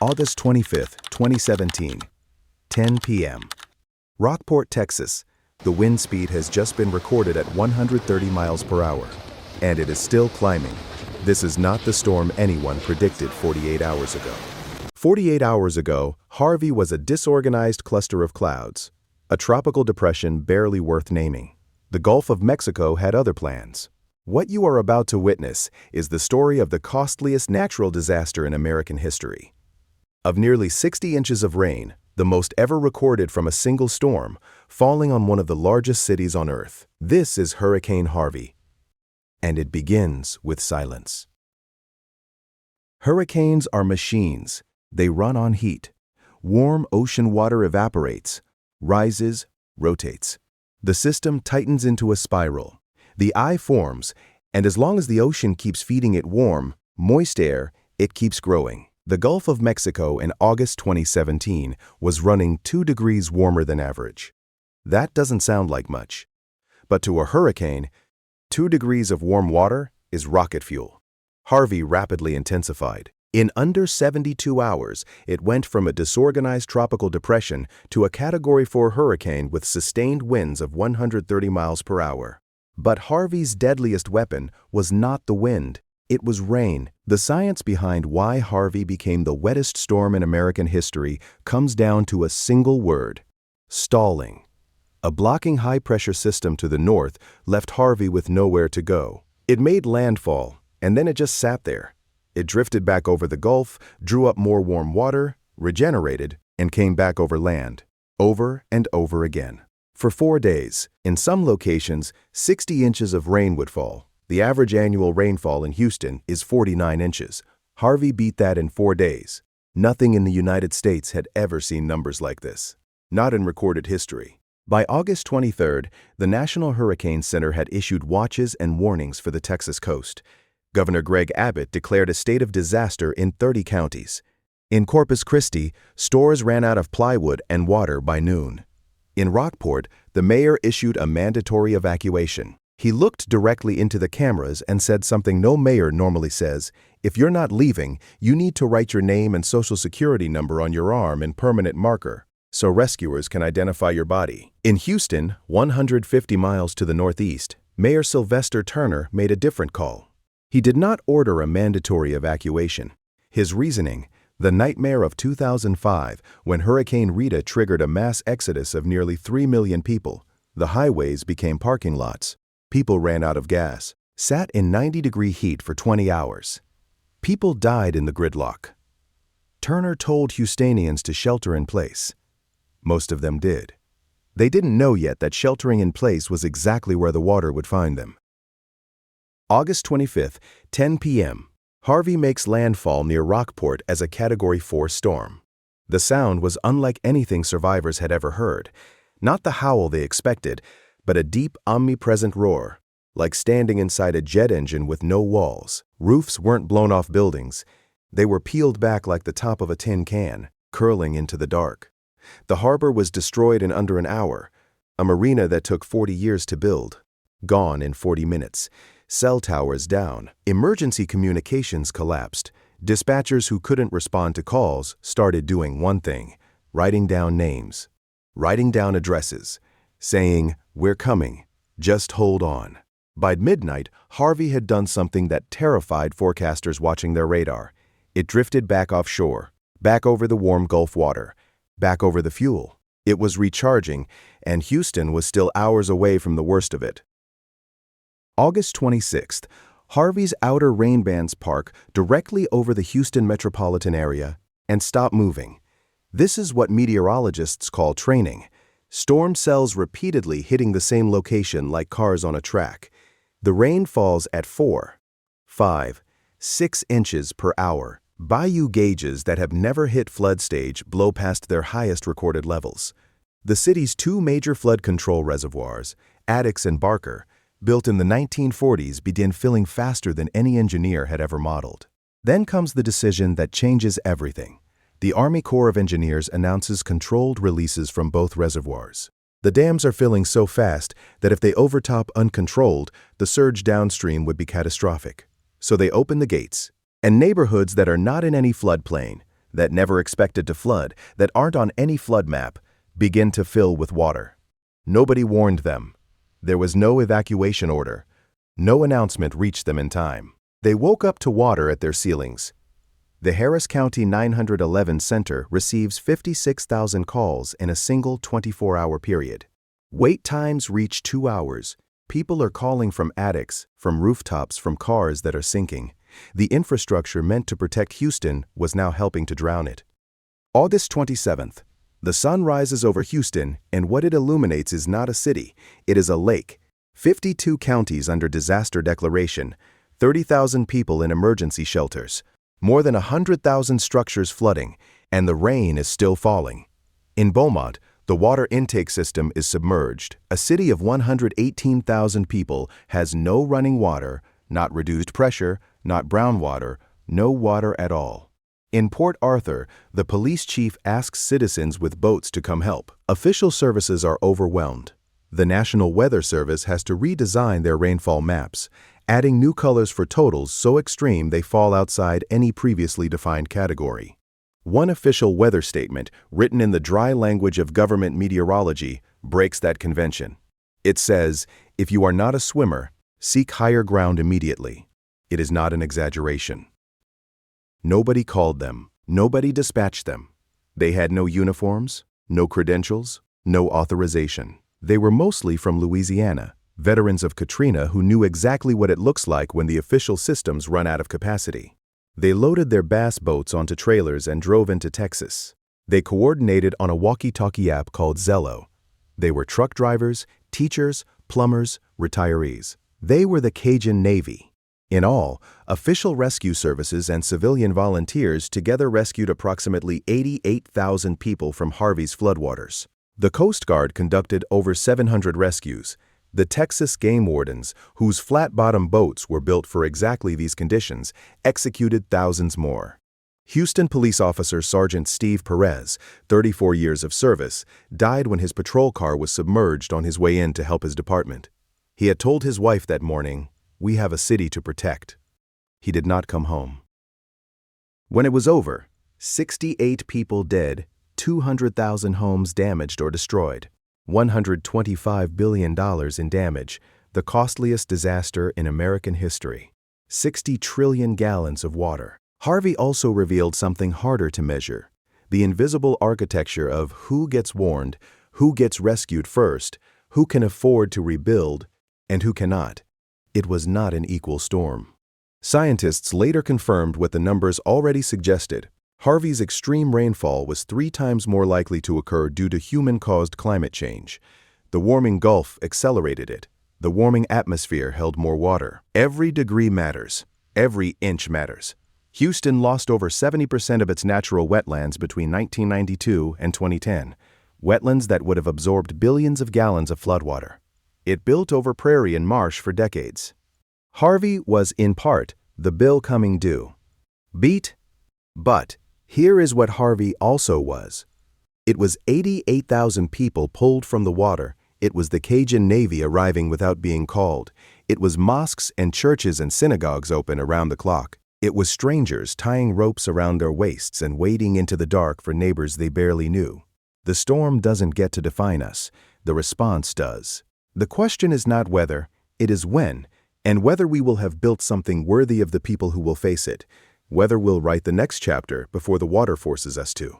August 25, 2017, 10 p.m. Rockport, Texas. The wind speed has just been recorded at 130 miles per hour, and it is still climbing. This is not the storm anyone predicted 48 hours ago. 48 hours ago, Harvey was a disorganized cluster of clouds, a tropical depression barely worth naming. The Gulf of Mexico had other plans. What you are about to witness is the story of the costliest natural disaster in American history. Of nearly 60 inches of rain, the most ever recorded from a single storm, falling on one of the largest cities on Earth. This is Hurricane Harvey, and it begins with silence. Hurricanes are machines. They run on heat. Warm ocean water evaporates, rises, rotates. The system tightens into a spiral. The eye forms, and as long as the ocean keeps feeding it warm, moist air, it keeps growing. The Gulf of Mexico in August 2017 was running 2 degrees warmer than average. That doesn't sound like much. But to a hurricane, 2 degrees of warm water is rocket fuel. Harvey rapidly intensified. In under 72 hours, it went from a disorganized tropical depression to a Category 4 hurricane with sustained winds of 130 miles per hour. But Harvey's deadliest weapon was not the wind. It was rain. The science behind why Harvey became the wettest storm in American history comes down to a single word: stalling. A blocking high-pressure system to the north left Harvey with nowhere to go. It made landfall, and then it just sat there. It drifted back over the Gulf, drew up more warm water, regenerated, and came back over land, over and over again. For 4 days, in some locations, 60 inches of rain would fall. The average annual rainfall in Houston is 49 inches. Harvey beat that in 4 days. Nothing in the United States had ever seen numbers like this. Not in recorded history. By August 23rd, the National Hurricane Center had issued watches and warnings for the Texas coast. Governor Greg Abbott declared a state of disaster in 30 counties. In Corpus Christi, stores ran out of plywood and water by noon. In Rockport, the mayor issued a mandatory evacuation. He looked directly into the cameras and said something no mayor normally says: if you're not leaving, you need to write your name and social security number on your arm in permanent marker, so rescuers can identify your body. In Houston, 150 miles to the northeast, Mayor Sylvester Turner made a different call. He did not order a mandatory evacuation. His reasoning: the nightmare of 2005, when Hurricane Rita triggered a mass exodus of nearly 3 million people. The highways became parking lots. People ran out of gas, sat in 90-degree heat for 20 hours. People died in the gridlock. Turner told Houstonians to shelter in place. Most of them did. They didn't know yet that sheltering in place was exactly where the water would find them. August 25th, 10 p.m. Harvey makes landfall near Rockport as a Category 4 storm. The sound was unlike anything survivors had ever heard. Not the howl they expected, but a deep, omnipresent roar, like standing inside a jet engine with no walls. Roofs weren't blown off buildings. They were peeled back like the top of a tin can, curling into the dark. The harbor was destroyed in under an hour, a marina that took 40 years to build, gone in 40 minutes. Cell towers down. Emergency communications collapsed. Dispatchers who couldn't respond to calls started doing one thing: writing down names, writing down addresses, saying, "We're coming, just hold on." By midnight, Harvey had done something that terrified forecasters watching their radar. It drifted back offshore, back over the warm Gulf water, back over the fuel. It was recharging, and Houston was still hours away from the worst of it. August 26th, Harvey's outer rain bands park directly over the Houston metropolitan area and stop moving. This is what meteorologists call training. Storm cells repeatedly hitting the same location like cars on a track. The rain falls at 4, 5, 6 inches per hour. Bayou gauges that have never hit flood stage blow past their highest recorded levels. The city's 2 major flood control reservoirs, Addicks and Barker, built in the 1940s, begin filling faster than any engineer had ever modeled. Then comes the decision that changes everything. The Army Corps of Engineers announces controlled releases from both reservoirs. The dams are filling so fast that if they overtop uncontrolled, the surge downstream would be catastrophic. So they open the gates. And neighborhoods that are not in any floodplain, that never expected to flood, that aren't on any flood map, begin to fill with water. Nobody warned them. There was no evacuation order. No announcement reached them in time. They woke up to water at their ceilings. The Harris County 911 Center receives 56,000 calls in a single 24-hour period. Wait times reach 2 hours. People are calling from attics, from rooftops, from cars that are sinking. The infrastructure meant to protect Houston was now helping to drown it. August 27th. The sun rises over Houston, and what it illuminates is not a city, it is a lake. 52 counties under disaster declaration, 30,000 people in emergency shelters, more than 100,000 structures flooding, and the rain is still falling. In Beaumont, the water intake system is submerged. A city of 118,000 people has no running water, not reduced pressure, not brown water, no water at all. In Port Arthur, the police chief asks citizens with boats to come help. Official services are overwhelmed. The National Weather Service has to redesign their rainfall maps, adding new colors for totals so extreme they fall outside any previously defined category. One official weather statement, written in the dry language of government meteorology, breaks that convention. It says, "If you are not a swimmer, seek higher ground immediately." It is not an exaggeration. Nobody called them. Nobody dispatched them. They had no uniforms, no credentials, no authorization. They were mostly from Louisiana, veterans of Katrina who knew exactly what it looks like when the official systems run out of capacity. They loaded their bass boats onto trailers and drove into Texas. They coordinated on a walkie-talkie app called Zello. They were truck drivers, teachers, plumbers, retirees. They were the Cajun Navy. In all, official rescue services and civilian volunteers together rescued approximately 88,000 people from Harvey's floodwaters. The Coast Guard conducted over 700 rescues. The Texas game wardens, whose flat-bottom boats were built for exactly these conditions, executed thousands more. Houston police officer Sergeant Steve Perez, 34 years of service, died when his patrol car was submerged on his way in to help his department. He had told his wife that morning, "We have a city to protect." He did not come home. When it was over, 68 people dead, 200,000 homes damaged or destroyed, $125 billion in damage, the costliest disaster in American history, 60 trillion gallons of water. Harvey also revealed something harder to measure, the invisible architecture of who gets warned, who gets rescued first, who can afford to rebuild, and who cannot. It was not an equal storm. Scientists later confirmed what the numbers already suggested. Harvey's extreme rainfall was 3 times more likely to occur due to human-caused climate change. The warming Gulf accelerated it. The warming atmosphere held more water. Every degree matters. Every inch matters. Houston lost over 70% of its natural wetlands between 1992 and 2010, wetlands that would have absorbed billions of gallons of floodwater. It built over prairie and marsh for decades. Harvey was, in part, the bill coming due. But here is what Harvey also was. It was 88,000 people pulled from the water. It was the Cajun Navy arriving without being called. It was mosques and churches and synagogues open around the clock. It was strangers tying ropes around their waists and wading into the dark for neighbors they barely knew. The storm doesn't get to define us. The response does. The question is not whether, it is when, and whether we will have built something worthy of the people who will face it, whether we'll write the next chapter before the water forces us to.